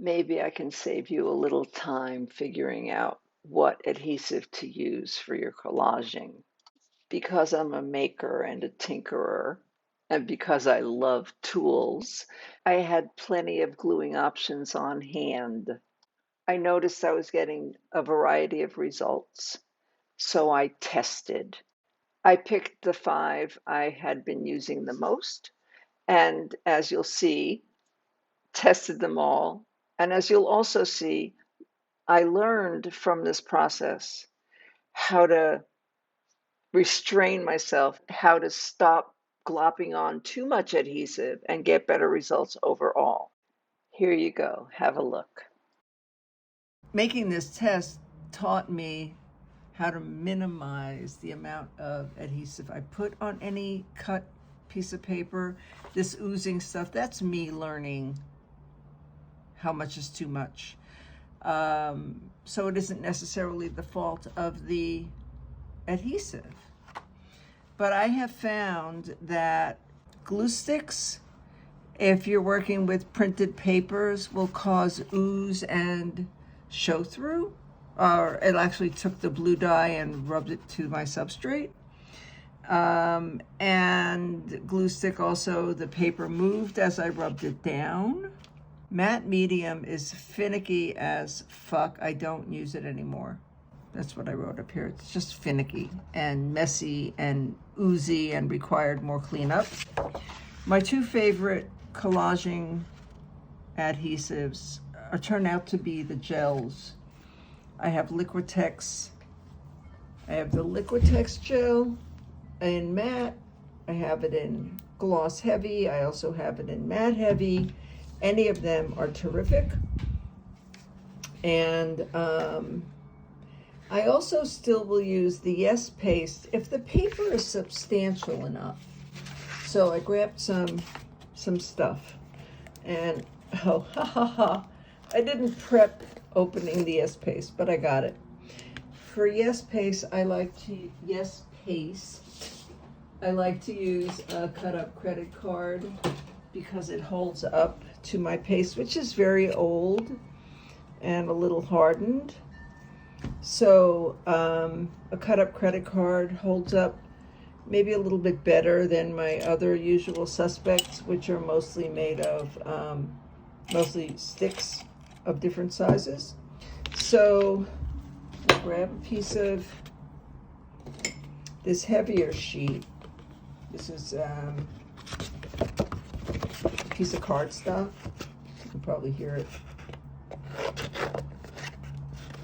Maybe I can save you a little time figuring out what adhesive to use for your collaging. Because I'm a maker and a tinkerer, and because I love tools, I had plenty of gluing options on hand. I noticed I was getting a variety of results, so I tested. I picked the 5 I had been using the most, and as you'll see, tested them all. And as you'll also see, I learned from this process how to restrain myself, how to stop glopping on too much adhesive and get better results overall. Here you go. Have a look. Making this test taught me how to minimize the amount of adhesive I put on any cut piece of paper. This oozing stuff, that's me learning how much is too much. So it isn't necessarily the fault of the adhesive. But I have found that glue sticks, if you're working with printed papers, will cause ooze and show through. Or it actually took the blue dye and rubbed it to my substrate. And glue stick also, the paper moved as I rubbed it down. Matte medium is finicky as fuck. I don't use it anymore. That's what I wrote up here. It's just finicky and messy and oozy and required more cleanup. My 2 favorite collaging adhesives turn out to be the gels. I have Liquitex. I have the Liquitex gel in matte. I have it in gloss heavy. I also have it in matte heavy. Any of them are terrific. And I also still will use the Yes paste if the paper is substantial enough. So I grabbed some stuff, and oh, ha ha ha, I didn't prep opening the Yes paste, but I got it. For Yes paste, I like to use a cut up credit card because it holds up to my paste, which is very old and a little hardened. So a cut up credit card holds up maybe a little bit better than my other usual suspects, which are mostly made of mostly sticks of different sizes. So I'll grab a piece of this heavier sheet. This is a piece of cardstock. You can probably hear it.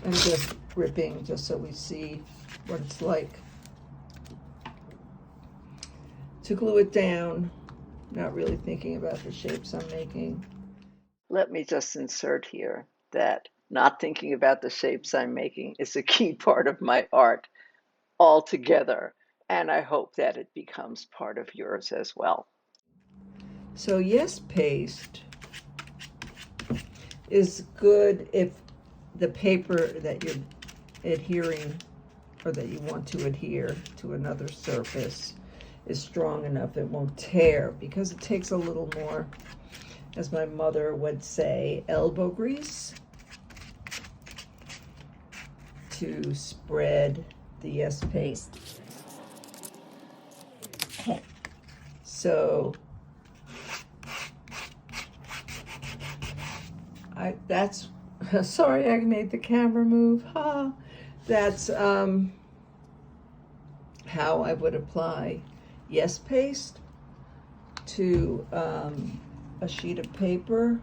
And just ripping just so we see what it's like. To glue it down, not really thinking about the shapes I'm making. Let me just insert here that not thinking about the shapes I'm making is a key part of my art altogether, and I hope that it becomes part of yours as well. So Yes paste is good if the paper that you're adhering or that you want to adhere to another surface is strong enough it won't tear, because it takes a little more, as my mother would say, elbow grease to spread the Yes paste. So that's sorry I made the camera move. That's how I would apply Yes paste to a sheet of paper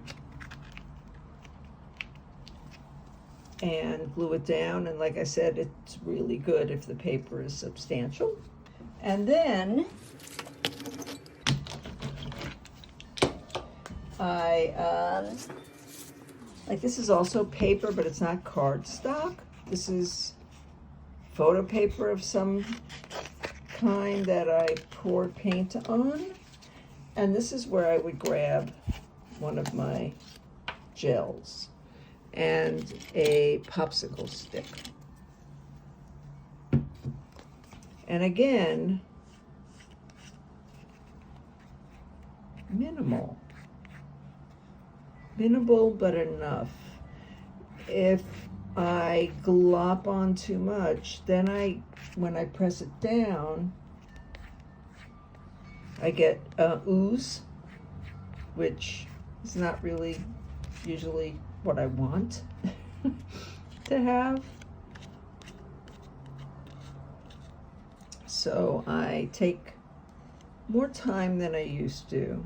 and glue it down. And like I said, it's really good if the paper is substantial. And then like this is also paper, but it's not cardstock. This is photo paper of some kind that I poured paint on. And this is where I would grab one of my gels and a popsicle stick. And again, minimal. minimal but enough. If I glop on too much, then when I press it down, I get ooze, which is not really usually what I want to have. So I take more time than I used to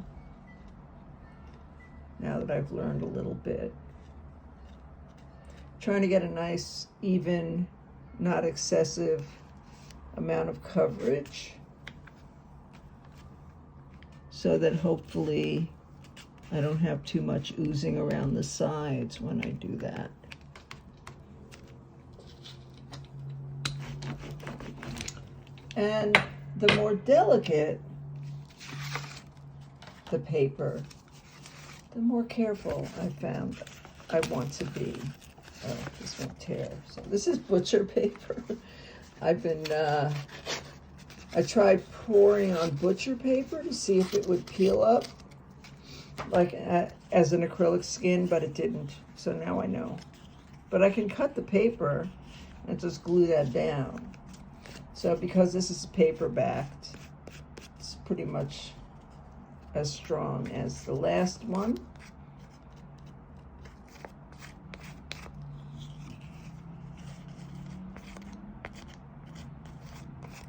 now that I've learned a little bit. Trying to get a nice, even, not excessive amount of coverage so that hopefully I don't have too much oozing around the sides when I do that. And the more delicate the paper, the more careful I found I want to be. Oh, this won't tear. So this is butcher paper. I've been, I tried pouring on butcher paper to see if it would peel up like as an acrylic skin, but it didn't. So now I know. But I can cut the paper and just glue that down. So because this is paper backed, it's pretty much as strong as the last one.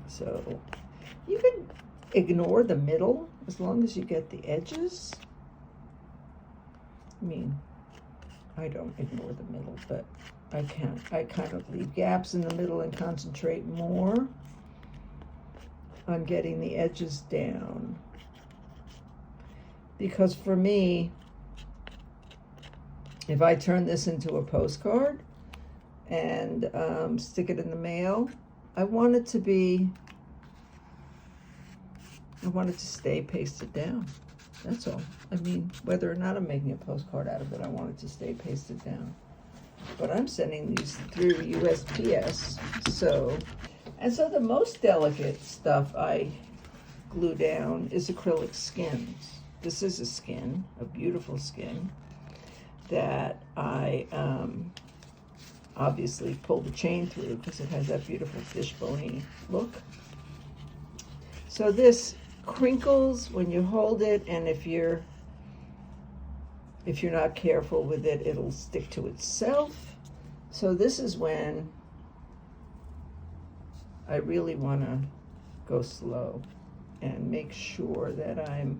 So you can ignore the middle as long as you get the edges. I mean, I don't ignore the middle, but I kind of leave gaps in the middle and concentrate more on getting the edges down. Because for me, if I turn this into a postcard and stick it in the mail, I want it to stay pasted down. That's all. I mean, whether or not I'm making a postcard out of it, I want it to stay pasted down. But I'm sending these through USPS, so the most delicate stuff I glue down is acrylic skins. This is a skin, a beautiful skin, that I obviously pull the chain through because it has that beautiful fishbone-y look. So this crinkles when you hold it, and if you're not careful with it, it'll stick to itself. So this is when I really want to go slow and make sure that I'm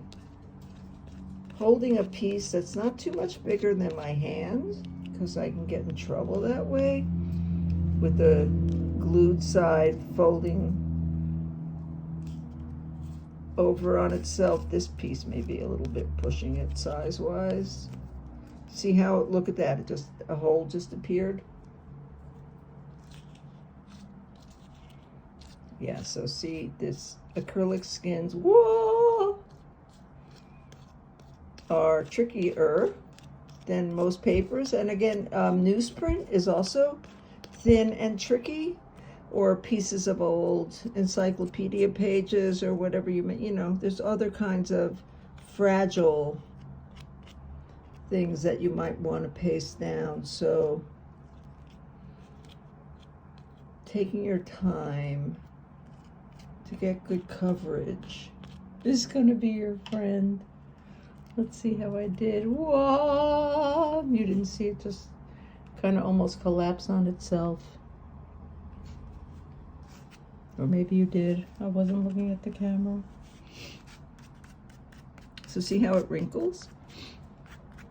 holding a piece that's not too much bigger than my hand, because I can get in trouble that way with the glued side folding over on itself. This piece may be a little bit pushing it size-wise. See how, look at that, a hole just appeared. Yeah, so see, this acrylic skins, whoa, are trickier than most papers. And again, newsprint is also thin and tricky, or pieces of old encyclopedia pages or whatever there's other kinds of fragile things that you might want to paste down. So taking your time to get good coverage is going to be your friend. Let's see how I did. Whoa! You didn't see it just kind of almost collapse on itself. Or maybe you did. I wasn't looking at the camera. So see how it wrinkles?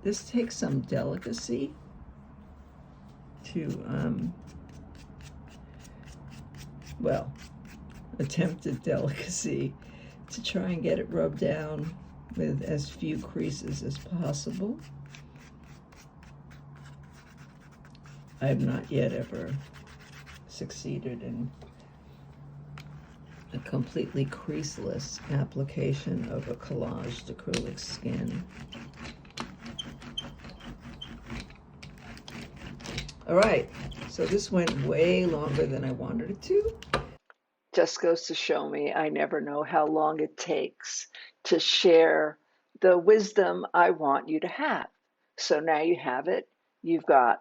This takes some delicacy to, attempted delicacy to try and get it rubbed down with as few creases as possible. I have not yet ever succeeded in a completely creaseless application of a collaged acrylic skin. All right, so this went way longer than I wanted it to. Just goes to show me I never know how long it takes to share the wisdom I want you to have. So now you have it. You've got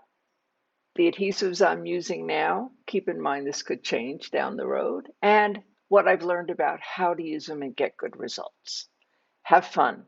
the adhesives I'm using now. Keep in mind this could change down the road. And what I've learned about how to use them and get good results. Have fun.